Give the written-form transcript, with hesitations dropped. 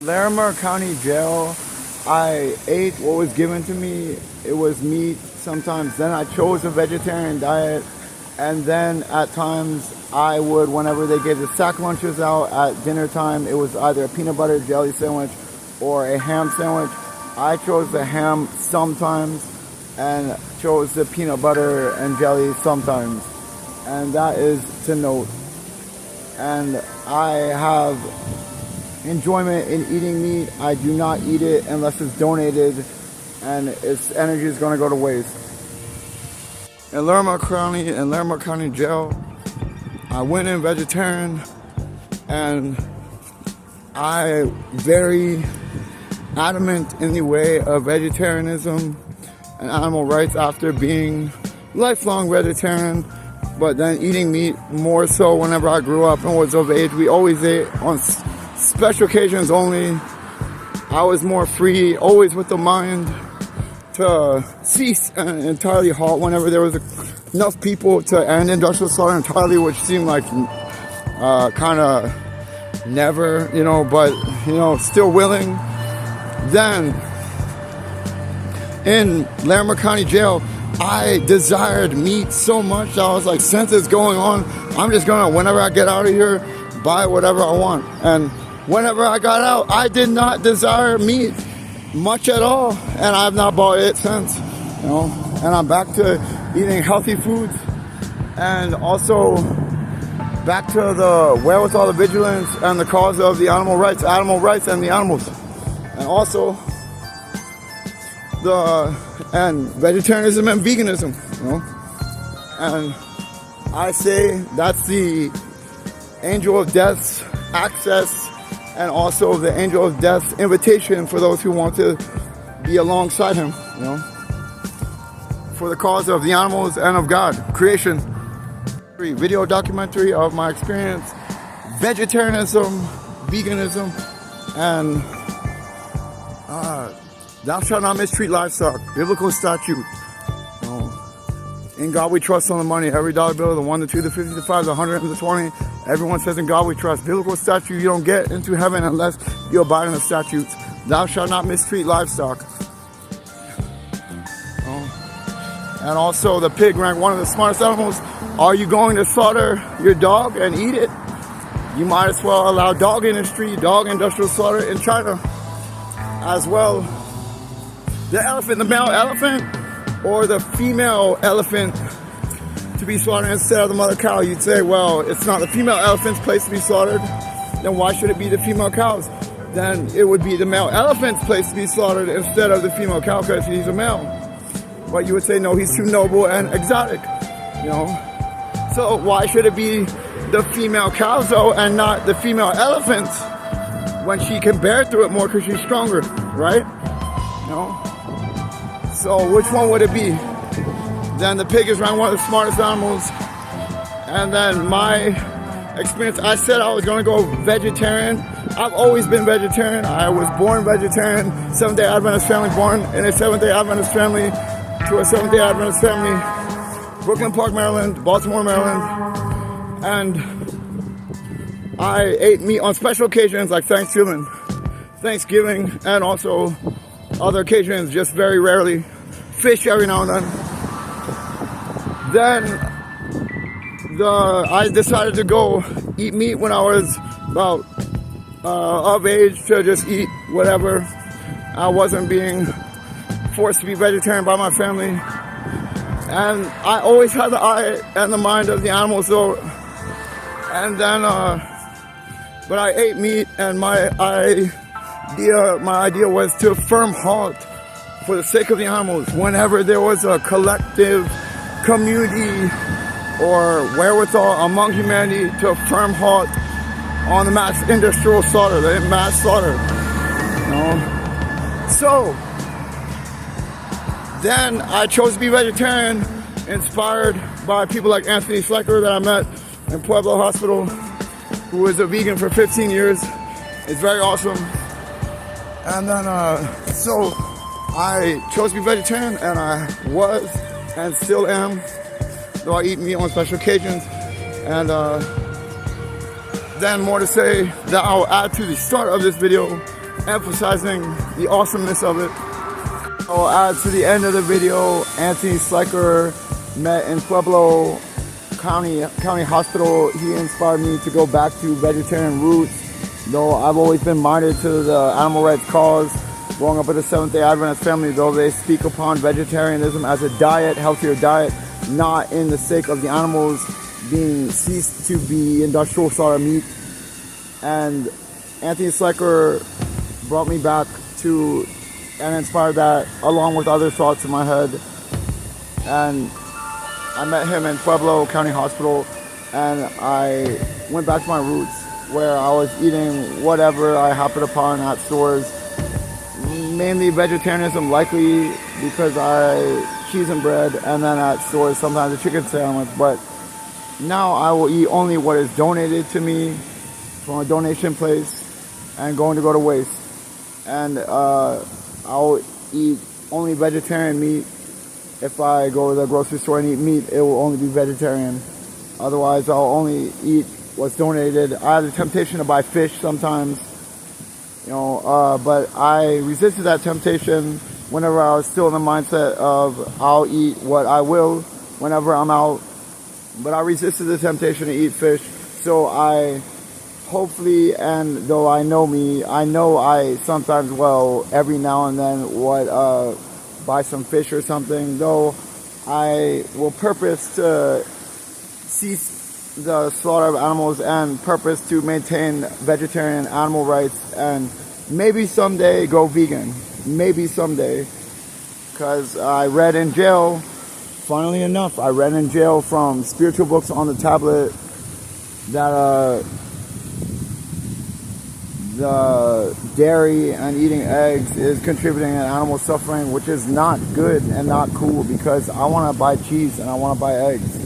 Larimer County Jail, I ate what was given to me. It was meat sometimes. Then I chose a vegetarian diet. And then at times I would, whenever they gave the sack lunches out at dinner time, it was either a peanut butter jelly sandwich or a ham sandwich. I chose the ham sometimes and chose the peanut butter and jelly sometimes. And that is to note. And I have enjoyment in eating meat. I do not eat it unless it's donated and its energy is going to go to waste. In Larimer County Jail, I went in vegetarian and I very adamant in the way of vegetarianism and animal rights after being lifelong vegetarian, but then eating meat more so whenever I grew up and was of age. We always ate on special occasions only. I was more free, always with the mind to cease and entirely halt whenever there was enough people to end industrial slaughter entirely, which seemed like kind of never, but still willing. Then in Larimer County Jail, I desired meat so much that I was like, since it's going on, I'm just gonna, whenever I get out of here, buy whatever I want. And whenever I got out, I did not desire meat much at all, and I've not bought it since, and I'm back to eating healthy foods, and also back to the wherewithal, the vigilance, and the cause of the animal rights and the animals, and also and vegetarianism and veganism, and I say that's the angel of death's access, and also the angel of death's invitation for those who want to be alongside him, for the cause of the animals and of God, creation. Video documentary of my experience, vegetarianism, veganism, and thou shalt not mistreat livestock, biblical statute. In God we trust on the money, every dollar bill, the 1, the 2, the 50, the 5, the 100, and the 20. Everyone says in God we trust. Biblical statute, you don't get into heaven unless you abide in the statutes. Thou shalt not mistreat livestock. And also the pig ranked one of the smartest animals. Are you going to slaughter your dog and eat it? You might as well allow dog industry, dog industrial slaughter in China as well. The elephant, the male elephant, or the female elephant to be slaughtered instead of the mother cow. You'd say, well, it's not the female elephant's place to be slaughtered. Then why should it be the female cows? Then it would be the male elephant's place to be slaughtered instead of the female cow because he's a male. But you would say, no, he's too noble and exotic, So why should it be the female cows though and not the female elephant when she can bear through it more because she's stronger, right? So which one would it be? Then the pig is ranked one of the smartest animals. And then my experience, I said I was going to go vegetarian. I've always been vegetarian. I was born vegetarian, Seventh-day Adventist family, born in a Seventh-day Adventist family to a Seventh-day Adventist family, Brooklyn Park, Maryland, Baltimore, Maryland. And I ate meat on special occasions like Thanksgiving, and also other occasions, just very rarely. Fish every now and then. Then I decided to go eat meat when I was about of age to just eat whatever. I wasn't being forced to be vegetarian by my family. And I always had the eye and the mind of the animals though. And then, but I ate meat, and my idea was to firm halt for the sake of the animals whenever there was a collective community or wherewithal among humanity to firm halt on the mass industrial slaughter, the mass slaughter. So then I chose to be vegetarian, inspired by people like Anthony Flecker that I met in Pueblo Hospital, who was a vegan for 15 years. It's very awesome. And then, so I chose to be vegetarian, and I was and still am, though I eat meat on special occasions. And then more to say that I'll add to the start of this video emphasizing the awesomeness of it. So to the end of the video, Anthony Sliker met in Pueblo County Hospital. He inspired me to go back to vegetarian roots, though I've always been minded to the animal rights cause. Growing up with a Seventh-day Adventist family, though, they speak upon vegetarianism as a diet, healthier diet, not in the sake of the animals being ceased to be industrial slaughter meat. And Anthony Sliker brought me back to and inspired that, along with other thoughts in my head. And I met him in Pueblo County Hospital, and I went back to my roots, where I was eating whatever I happened upon at stores. Mainly vegetarianism, likely because I cheese and bread, and then at stores sometimes a chicken sandwich. But now I will eat only what is donated to me from a donation place and going to go to waste. And I'll eat only vegetarian meat. If I go to the grocery store and eat meat, it will only be vegetarian. Otherwise, I'll only eat what's donated. I have the temptation to buy fish sometimes, but I resisted that temptation whenever I was still in the mindset of I'll eat what I will whenever I'm out. But I resisted the temptation to eat fish. So I hopefully, and though I know me, I know I sometimes every now and then buy some fish or something, though I will purpose to cease the slaughter of animals and purpose to maintain vegetarian animal rights, and maybe someday go vegan. Maybe someday. Because I read in jail, funnily enough, I read in jail from spiritual books on the tablet that the dairy and eating eggs is contributing to animal suffering, which is not good and not cool, because I want to buy cheese and I want to buy eggs.